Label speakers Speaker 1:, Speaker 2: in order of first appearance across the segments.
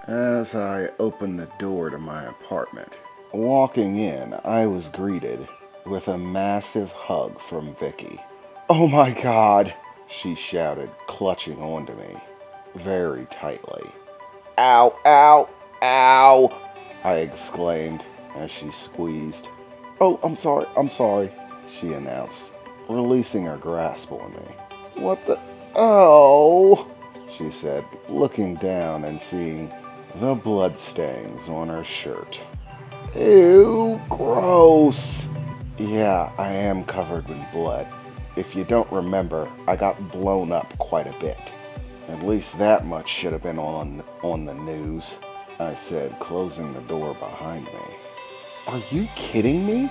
Speaker 1: as I opened the door to my apartment. Walking in, I was greeted with a massive hug from Vicky. "Oh my God!" she shouted, clutching onto me very tightly. "Ow, ow, ow!" I exclaimed as she squeezed. "Oh, I'm sorry," she announced, releasing her grasp on me. "What the... Oh!" she said, looking down and seeing the bloodstains on her shirt. "Ew, gross!" "Yeah, I am covered in blood. If you don't remember, I got blown up quite a bit. At least that much should have been on the news," I said, closing the door behind me. "Are you kidding me?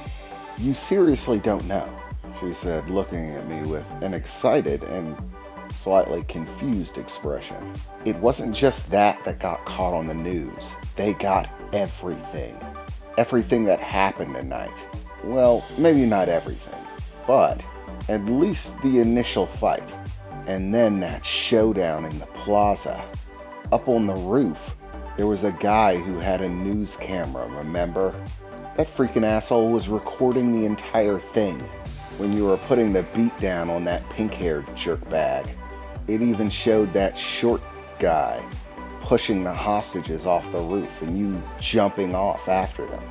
Speaker 1: You seriously don't know," she said, looking at me with an excited and slightly confused expression. "It wasn't just that got caught on the news. They got everything. Everything that happened tonight. Well, maybe not everything, but at least the initial fight. And then that showdown in the plaza. Up on the roof, there was a guy who had a news camera, remember? That freaking asshole was recording the entire thing when you were putting the beat down on that pink-haired jerkbag. It even showed that short guy pushing the hostages off the roof and you jumping off after them."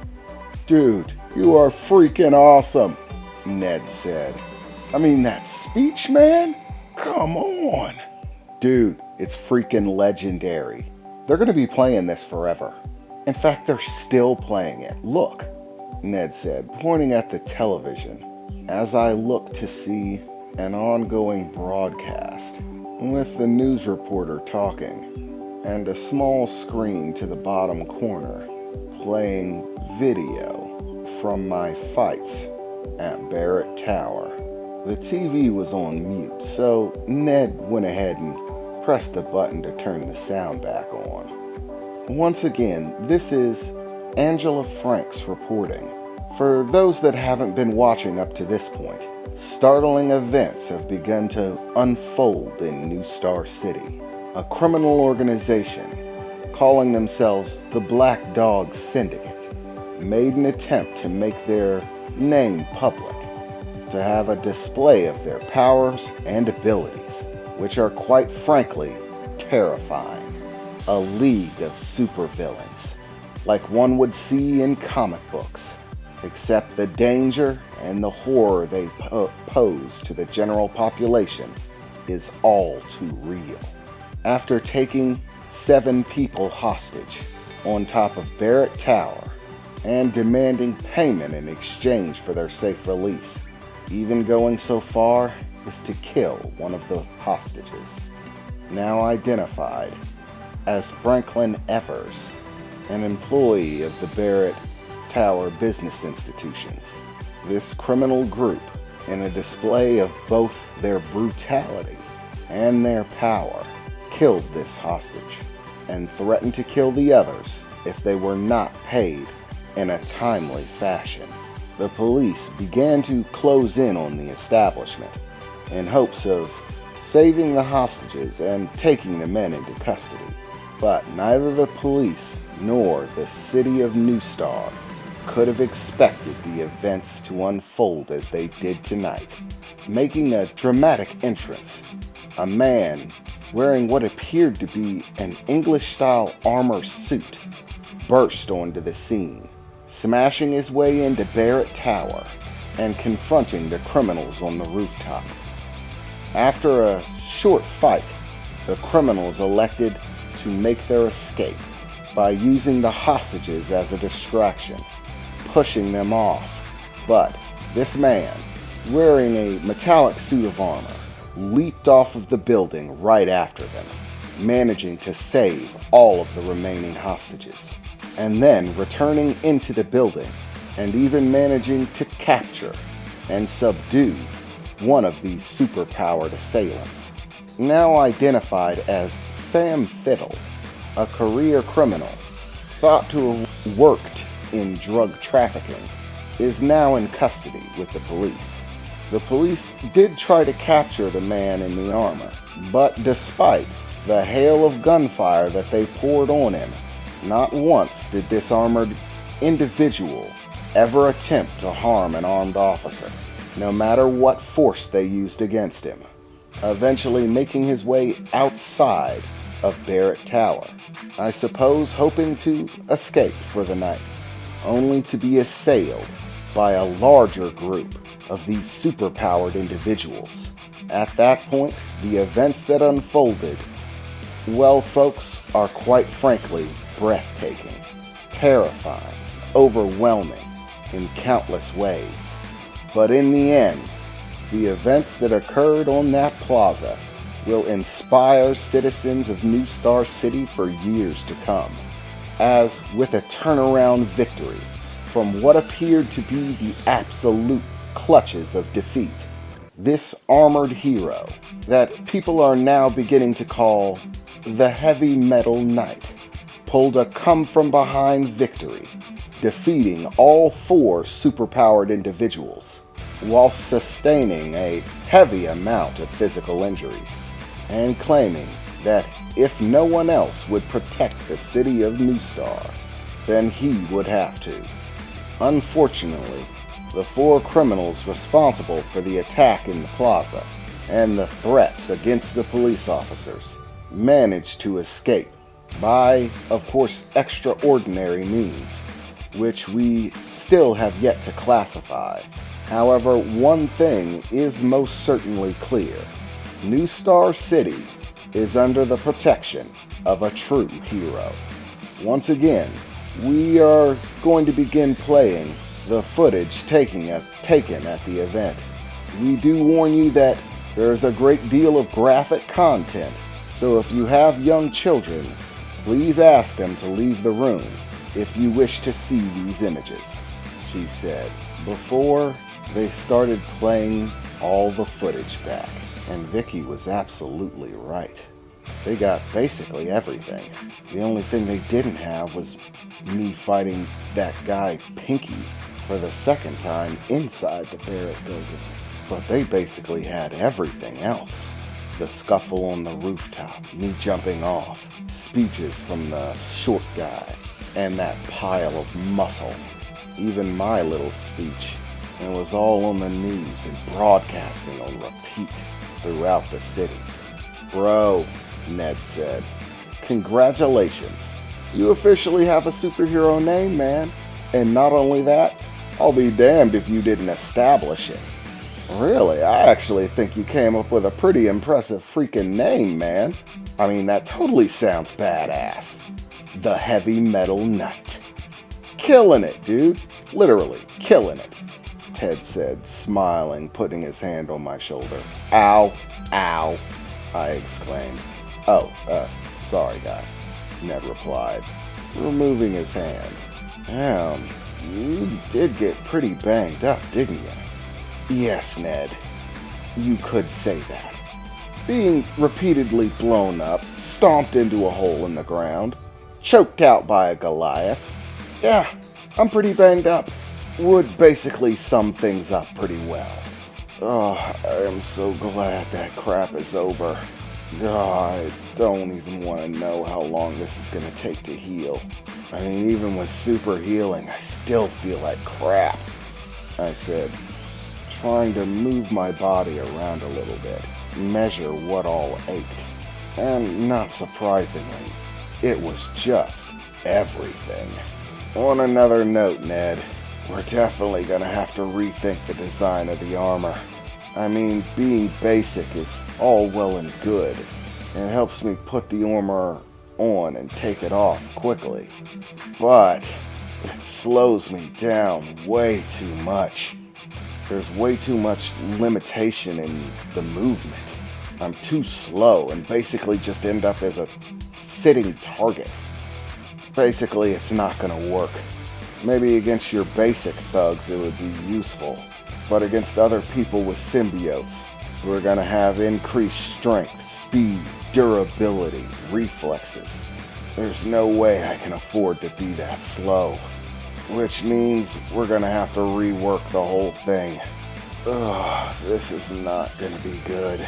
Speaker 1: "Dude, you are freaking awesome," Ned said. "I mean, that speech, man? Come on." "Dude, it's freaking legendary. They're going to be playing this forever. In fact, they're still playing it. Look," Ned said, pointing at the television, as I looked to see an ongoing broadcast with the news reporter talking and a small screen to the bottom corner playing video from my fights at Barrett Tower. The TV was on mute, so Ned went ahead and pressed the button to turn the sound back on. "Once again, this is Angela Franks reporting. For those that haven't been watching up to this point, startling events have begun to unfold in New Star City. A criminal organization, calling themselves the Black Dog Syndicate, made an attempt to make their name public, to have a display of their powers and abilities, which are quite frankly terrifying. A league of supervillains, like one would see in comic books, except the danger and the horror they pose to the general population is all too real. After taking 7 people hostage on top of Barrett Tower and demanding payment in exchange for their safe release, even going so far as to kill one of the hostages, now identified as Franklin Evers, an employee of the Barrett Tower business institutions. This criminal group, in a display of both their brutality and their power, killed this hostage and threatened to kill the others if they were not paid in a timely fashion. The police began to close in on the establishment in hopes of saving the hostages and taking the men into custody. But neither the police nor the city of New Star could have expected the events to unfold as they did tonight. Making a dramatic entrance, a man wearing what appeared to be an English-style armor suit burst onto the scene, smashing his way into Barrett Tower and confronting the criminals on the rooftop. After a short fight, the criminals elected to make their escape by using the hostages as a distraction, pushing them off. But this man, wearing a metallic suit of armor, leaped off of the building right after them, managing to save all of the remaining hostages, and then returning into the building and even managing to capture and subdue one of these superpowered assailants, now identified as Sam Fiddle, a career criminal thought to have worked in drug trafficking, is now in custody with the police. The police did try to capture the man in the armor, but despite the hail of gunfire that they poured on him, Not once did this armored individual ever attempt to harm an armed officer, no matter what force they used against him, eventually making his way outside of Barrett Tower, I suppose hoping to escape for the night, only to be assailed by a larger group of these superpowered individuals. At that point, the events that unfolded, well, folks, are quite frankly breathtaking, terrifying, overwhelming in countless ways. But in the end, the events that occurred on that plaza will inspire citizens of New Star City for years to come, as with a turnaround victory from what appeared to be the absolute clutches of defeat, this armored hero that people are now beginning to call the Heavy Metal Knight pulled a come-from-behind victory, defeating all 4 superpowered individuals, while sustaining a heavy amount of physical injuries, and claiming that if no one else would protect the city of New Star, then he would have to. Unfortunately, the 4 criminals responsible for the attack in the plaza and the threats against the police officers managed to escape by, of course, extraordinary means, which we still have yet to classify. However, one thing is most certainly clear. New Star City is under the protection of a true hero. Once again, we are going to begin playing the footage taken at the event. We do warn you that there is a great deal of graphic content, so if you have young children, please ask them to leave the room if you wish to see these images, she said, before they started playing all the footage back. And Vicky was absolutely right. They got basically everything. The only thing they didn't have was me fighting that guy Pinky for the second time inside the Barrett building. But they basically had everything else. The scuffle on the rooftop, me jumping off, speeches from the short guy, and that pile of muscle. Even my little speech. And it was all on the news and broadcasting on repeat throughout the city. Bro, Ned said, congratulations. You officially have a superhero name, man. And not only that, I'll be damned if you didn't establish it. Really, I actually think you came up with a pretty impressive freaking name, man. I mean, that totally sounds badass. The Heavy Metal Knight. Killing it, dude. Literally, killing it. Ted said, smiling, putting his hand on my shoulder. Ow, ow, I exclaimed. Oh, sorry, guy, Ned replied, removing his hand. Damn, you did get pretty banged up, didn't you? Yes, Ned, you could say that. Being repeatedly blown up, stomped into a hole in the ground, choked out by a Goliath. Yeah, I'm pretty banged up. Would basically sum things up pretty well. Oh, I am so glad that crap is over. Oh, I don't even want to know how long this is going to take to heal. I mean, even with super healing, I still feel like crap, I said, trying to move my body around a little bit, measure what all ached. And not surprisingly, it was just everything. On another note, Ned, we're definitely gonna have to rethink the design of the armor. I mean, being basic is all well and good, and it helps me put the armor on and take it off quickly. But it slows me down way too much. There's way too much limitation in the movement. I'm too slow and basically just end up as a sitting target. Basically, it's not gonna work. Maybe against your basic thugs it would be useful, but against other people with symbiotes who are gonna have increased strength, speed, durability, reflexes, there's no way I can afford to be that slow. Which means we're gonna have to rework the whole thing. Ugh, this is not gonna be good.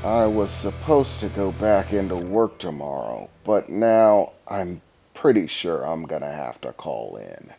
Speaker 1: I was supposed to go back into work tomorrow, but now I'm Pretty sure I'm gonna have to call in.